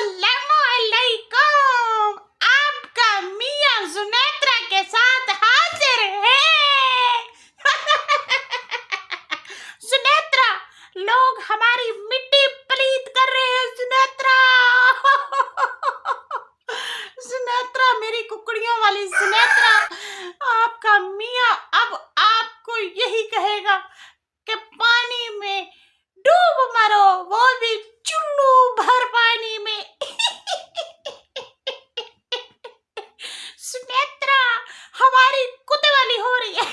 अस्सलामुअलैकुम। आपका मियां जुनैत्रा के साथ हाजिर है। जुनैत्रा, लोग हमारी मिट्टी पलीत कर रहे हैं। जुनैत्रा जुनैत्रा, मेरी कुकड़ियों वाली जुनैत्रा, आपका मियां अब आपको यही कहेगा कि पानी में डूब मरो, वो भी चुल्लू भर पानी में। सुनेत्रा, हमारी कुत्ते वाली हो रही है।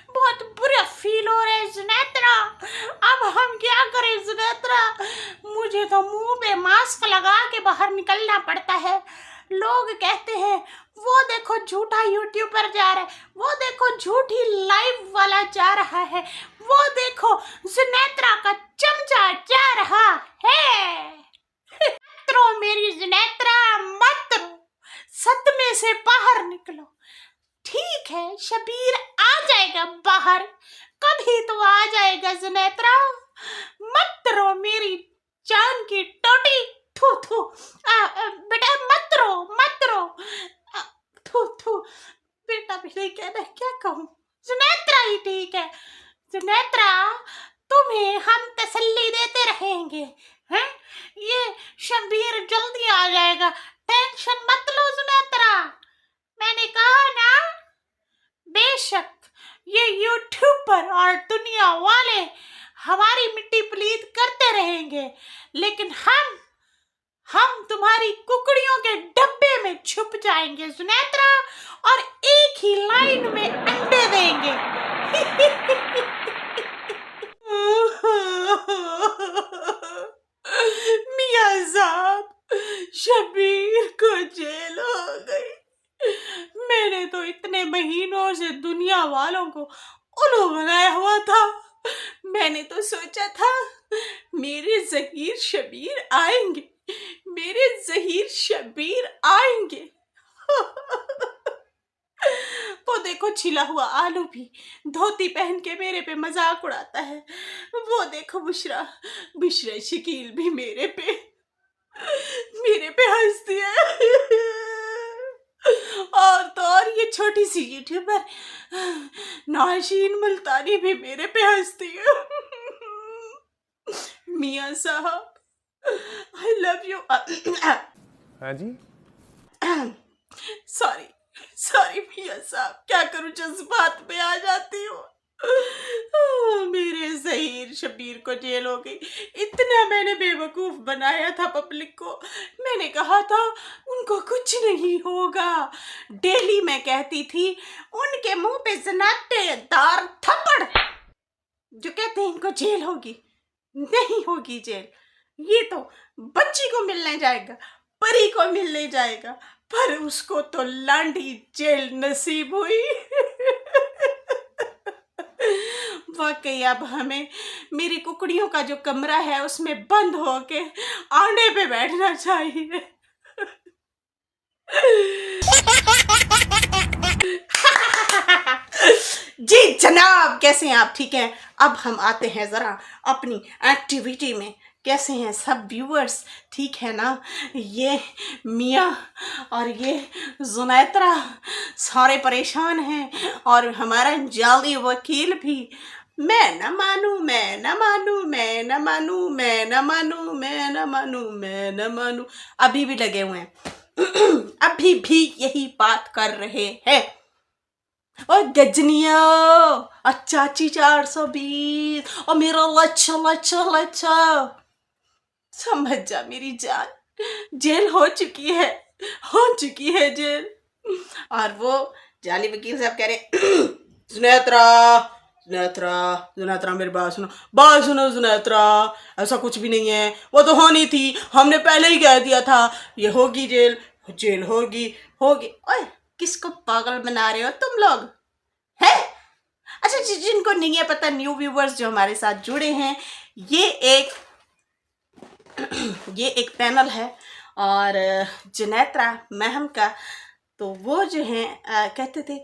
बहुत बुरा फील हो रहा है सुनेत्रा। अब हम क्या करें सुनेत्रा? मुझे तो मुंह पे मास्क लगा के बाहर निकलना पड़ता है। लोग कहते हैं वो देखो झूठा यूट्यूबर जा रहा है, वो देखो झूठी लाइव वाला जा रहा है, वो देखो जुनैत्रा का चमचा जा रहा है। मत रो मेरी जुनैत्रा, मत रो, सदमे से बाहर निकलो। ठीक है, शबीर आ जाएगा बाहर, कभी तो आ जाएगा जुनैत्रा। मत रो मेरी जान की टोटी। थू थू, बेटा मत रो, मत रो। थू थू, बेटा भी नहीं कहना, क्या कहूँ? जुनैत्रा ही ठीक है। जुनैत्रा, तुम्हें हम तसल्ली देते रहेंगे, हैं? ये शबीर जल्दी आ जाएगा, टेंशन मत लो जुनैत्रा। मैंने कहा ना, बेशक ये यूट्यूबर और दुनिया वाले हमारी मिट्टी पलीत करते रहेंगे, लेकिन हम तुम्हारी कुकड़ियों के डब्बे में छुप जाएंगे जुनैत्रा, और एक ही लाइन में अंडे देंगे। मियां साहब, शबीर को जेल हो गई। मैंने तो इतने महीनों से दुनिया वालों को उल्लू बनाया हुआ था। मैंने तो सोचा था मेरे ज़हीर शबीर आएंगे, मेरे ज़हीर शबीर आएंगे। वो देखो छिला हुआ आलू भी धोती पहन के मेरे पे मजाक उड़ाता है। वो देखो बुशरा शकील भी मेरे पे हंसती है। और तो और ये छोटी सी यूट्यूबर नाशीन मुल्तानी भी मेरे पे हंसती है। मियां साहब, आई लव यू। हाँ जी, सॉरी मियां साहब, क्या करूं, जज्बात में आ जाती हूँ। मेरे ज़हीर शबीर को जेल हो गई। इतना मैंने बेवकूफ बनाया था पब्लिक को। मैंने कहा था उनको कुछ नहीं होगा। डेली मैं कहती थी उनके मुंह पे जनाटेदार थप्पड़ जो कहते हैं इनको जेल होगी। नहीं होगी जेल, ये तो बच्ची को मिलने जाएगा, परी को मिलने जाएगा, पर उसको तो लांडी जेल नसीब हुई। वाकई अब हमें मेरी कुकड़ियों का जो कमरा है उसमें बंद होके आंडे पे बैठना चाहिए। जी जनाब, कैसे हैं आप? ठीक हैं? अब हम आते हैं ज़रा अपनी एक्टिविटी में। कैसे हैं सब व्यूअर्स? ठीक है ना? ये मियाँ और ये जुनैत्रा सारे परेशान हैं, और हमारा जाली वकील भी। मैं न मानूं, मैं न मानूं, मैं न मानूं, मैं न मानूं, मैं न मानूं, मैं न मानूं, अभी भी लगे हुए हैं। अभी भी यही बात कर रहे हैं। और गजनिया और चाची 420 और मेरा लच्छा लच्छा लच्छा, समझ जा मेरी जान, जेल हो चुकी है जेल। और वो जाली वकील साहब कह रहे जुनैत्रा जुनैत्रा जुनैत्रा, मेरी बात सुनो जुनैत्रा, ऐसा कुछ भी नहीं है, वो तो होनी थी, हमने पहले ही कह दिया था ये होगी जेल होगी। ओए, किसको पागल बना रहे हो तुम लोग, है? अच्छा, जिनको नहीं है पता, न्यू व्यूवर्स जो हमारे साथ जुड़े हैं, ये एक पैनल है, और जुनैत्रा महम का, तो वो जो है कहते थे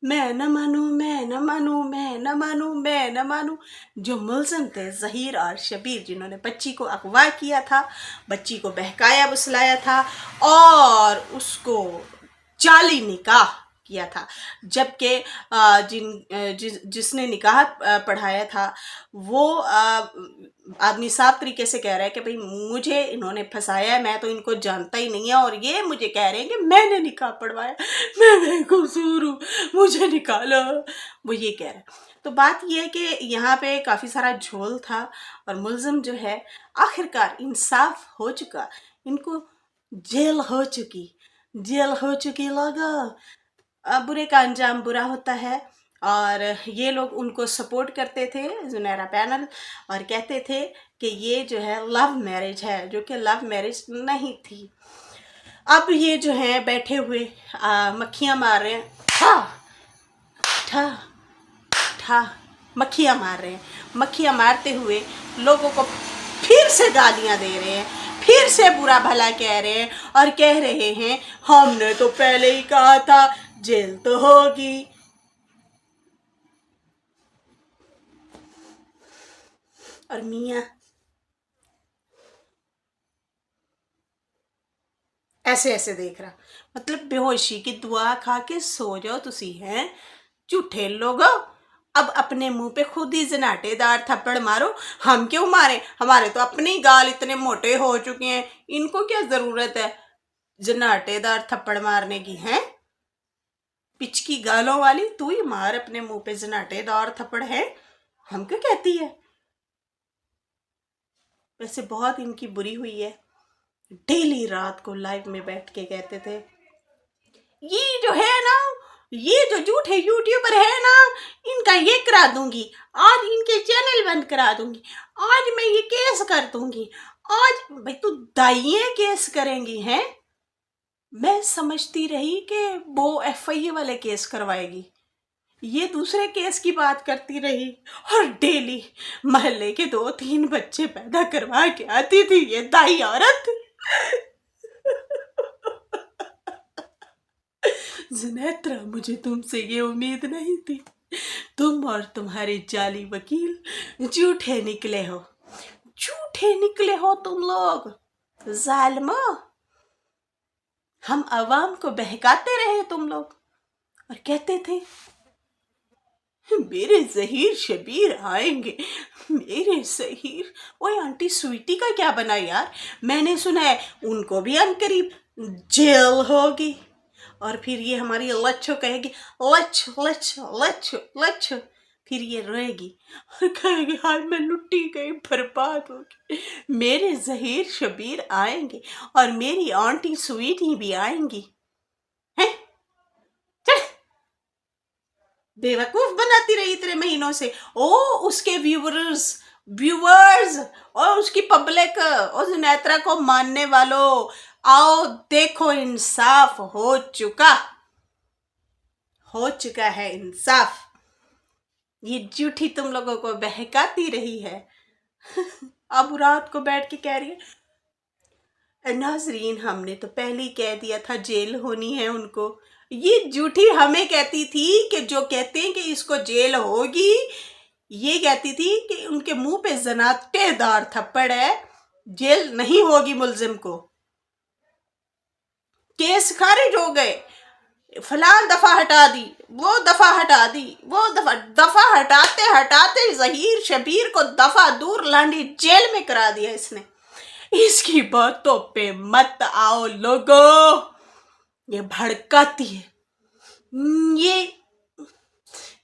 मैं न मानूं, मैं न मानूं, मैं न मानूं, मैं न मानूं। जो मुलजिम थे ज़हीर और शबीर, जिन्होंने बच्ची को अगवा किया था, बच्ची को बहकाया बुसलाया था और उसको जाली निकाह किया था, जबकि जिसने निकाह पढ़ाया था वो आदमी साफ तरीके से कह रहा है कि भाई मुझे इन्होंने फंसाया है, मैं तो इनको जानता ही नहीं है, और ये मुझे कह रहे हैं कि मैंने निकाह पढ़वाया, मैं बेकसूर हूँ, मुझे निकालो, वो ये कह रहा है। तो बात ये है कि यहाँ पे काफ़ी सारा झोल था और मुलजिम जो है आखिरकार इंसाफ हो चुका, इनको जेल हो चुकी लोगों। बुरे का अंजाम बुरा होता है, और ये लोग उनको सपोर्ट करते थे जुनैरा पैनल, और कहते थे कि ये जो है लव मैरिज है, जो कि लव मैरिज नहीं थी। अब ये जो है बैठे हुए मक्खियाँ मार रहे हैं, ठा ठा ठा, मक्खियाँ मार रहे हैं। मक्खियाँ मारते हुए लोगों को फिर से गालियाँ दे रहे हैं, फिर से बुरा भला कह रहे हैं, और कह रहे हैं हमने तो पहले ही कहा था जेल तो होगी। और मियाँ ऐसे ऐसे देख रहा, मतलब बेहोशी की दुआ खा के सो जाओ तुसी हैं झूठे लोगो। अब अपने मुंह पे खुद ही जनाटेदार थप्पड़ मारो, हम क्यों मारे, हमारे तो अपने ही गाल इतने मोटे हो चुके हैं, इनको क्या जरूरत है जनाटेदार थप्पड़ मारने की। हैं पिचकी गालों वाली, तू ही मार अपने मुंह पे जनाटेदार थप्पड़ है, हम क्यों कहती है। वैसे बहुत इनकी बुरी हुई है, डेली रात को लाइव में बैठ के कहते थे ये जो है ना, ये जो झूठे यूट्यूबर है ना, इनका ये करा दूंगी, आज इनके चैनल बंद करा दूंगी, आज मैं ये केस कर दूंगी, आज भाई तू दाइये केस करेंगी हैं। मैं समझती रही कि वो FIA वाले केस करवाएगी, ये दूसरे केस की बात करती रही, और डेली महल्ले के 2-3 बच्चे पैदा करवा के आती थी ये दाई औरत। जुनैत्रा, मुझे तुमसे ये उम्मीद नहीं थी, तुम और तुम्हारे जाली वकील झूठे निकले हो तुम लोग जालिमो। हम अवाम को बहकाते रहे तुम लोग, और कहते थे मेरे ज़हीर शबीर आएंगे, मेरे ज़हीर। ओए आंटी स्वीटी का क्या बना यार, मैंने सुना है उनको भी अनकरीब जेल होगी, और फिर ये हमारी लच्छो कहेगी लच्छ लच्छ लच्छ लच्छ, फिर ये रोएगी और कहेगी हाय मैं लुट्टी गई, बर्बाद हो गई। मेरे ज़हीर शबीर आएंगे और मेरी आंटी स्वीटी भी आएंगी, हैं चल बेवकूफ बनाती रही इतने महीनों से। ओ उसके व्यूअर्स और उसकी पब्लिक और जुनैत्रा को मानने वालों, आओ देखो इंसाफ हो चुका है इंसाफ। ये झूठी तुम लोगों को बहकाती रही है। अब रात को बैठ के कह रही है नाजरीन हमने तो पहले ही कह दिया था जेल होनी है उनको। ये झूठी हमें कहती थी कि जो कहते हैं कि इसको जेल होगी, ये कहती थी कि उनके मुंह पे जनाटेदार थप्पड़ है, जेल नहीं होगी मुलजिम को। केस खारिज हो गए, फलां दफा हटा दी, वो दफा हटा दी, वो दफा हटाते हटाते ज़हीर शबीर को दफा दूर लांडी जेल में करा दिया इसने। इसकी बातों पे मत आओ लोगों, ये भड़काती है। ये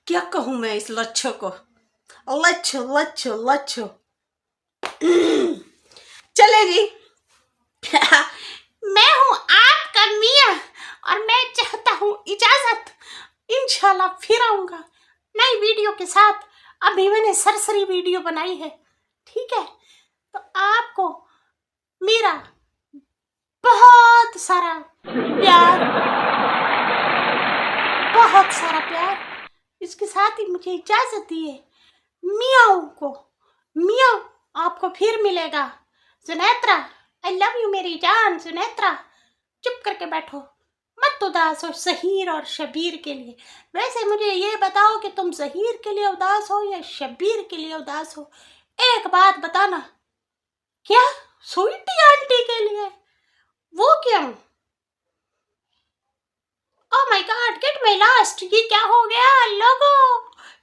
क्या कहूं मैं इस लच्छो को, लच्छो लच्छो लच्छो। चले जी। मैं हूं आपका मियाँ और मैं चाहता हूं इजाजत, इंशाल्लाह फिर आऊंगा नई वीडियो के साथ। अभी मैंने सरसरी वीडियो बनाई है, ठीक है, तो आपको मेरा बहुत सारा प्यार, बहुत सारा प्यार, इसके साथ ही मुझे इजाजत दिए। मियाँ को मियाँ आपको फिर मिलेगा। जुनैत्रा आई लव यू मेरी जान। जुनैत्रा चुप करके बैठो, مت اداس ہو ظہیر اور شبیر کے لیے. ویسے مجھے یہ بتاؤ کہ تم ظہیر کے لیے اداس ہو یا شبیر کے لیے اداس ہو. ایک بات بتانا. کیا؟ سویٹی آنٹی کے لیے؟ وہ کیوں؟ او مائی گاڈ، گیٹ مائی لاسٹ. یہ کیا ہو گیا لوگو؟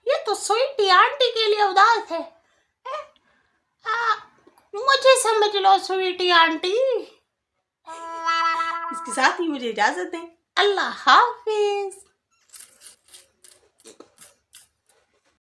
یہ تو سویٹی آنٹی کے لیے اداس ہے. مجھے سمجھ لو سویٹی آنٹی. اس کے ساتھ ہی مجھے اجازت دیں. اللہ حافظ.